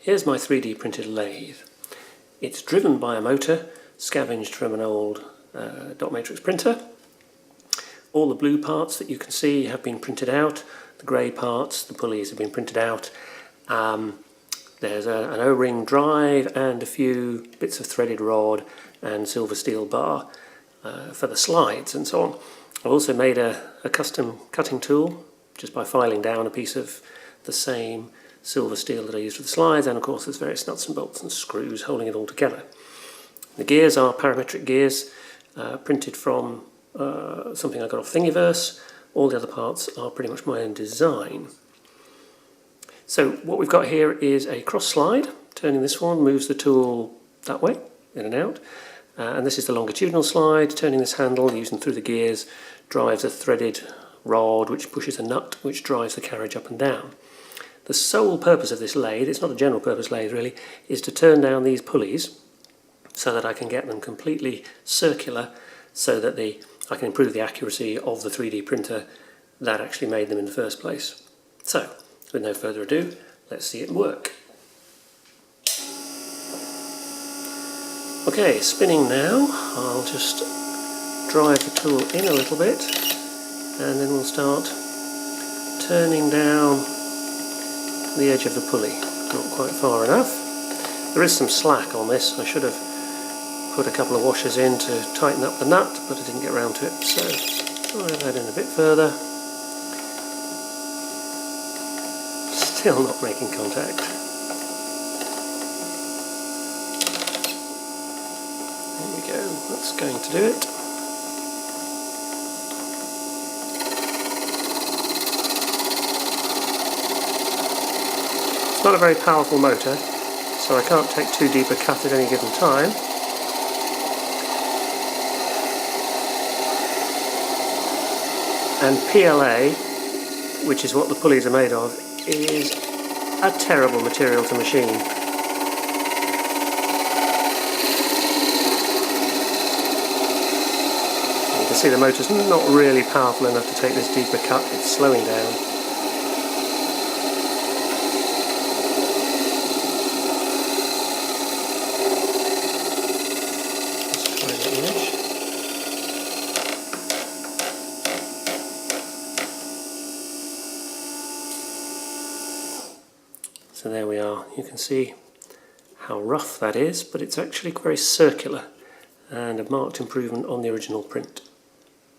Here's my 3D printed lathe. It's driven by a motor scavenged from an old dot matrix printer. All the blue parts that you can see have been printed out. The grey parts, the pulleys, have been printed out. There's an O-ring drive and a few bits of threaded rod and silver steel bar for the slides and so on. I've also made a custom cutting tool just by filing down a piece of the same silver steel that I used for the slides, and of course there's various nuts and bolts and screws holding it all together. The gears are parametric gears printed from something I got off Thingiverse. All the other parts are pretty much my own design. So what we've got here is a cross slide. Turning this one moves the tool that way, in and out. And this is the longitudinal slide. Turning this handle, using through the gears, drives a threaded rod which pushes a nut which drives the carriage up and down. The sole purpose of this lathe, it's not a general purpose lathe really, is to turn down these pulleys so that I can get them completely circular, so that I can improve the accuracy of the 3D printer that actually made them in the first place. So, with no further ado, let's see it work. Okay, spinning now. I'll just drive the tool in a little bit and then we'll start turning down the edge of the pulley. Not quite far enough. There is some slack on this. I should have put a couple of washers in to tighten up the nut, but I didn't get around to it, so drive that in a bit further. Still not making contact. There we go, that's going to do it. It's not a very powerful motor, so I can't take too deep a cut at any given time. And PLA, which is what the pulleys are made of, is a terrible material to machine. You can see the motor's not really powerful enough to take this deeper cut. It's slowing down. So there we are, you can see how rough that is, but it's actually very circular and a marked improvement on the original print.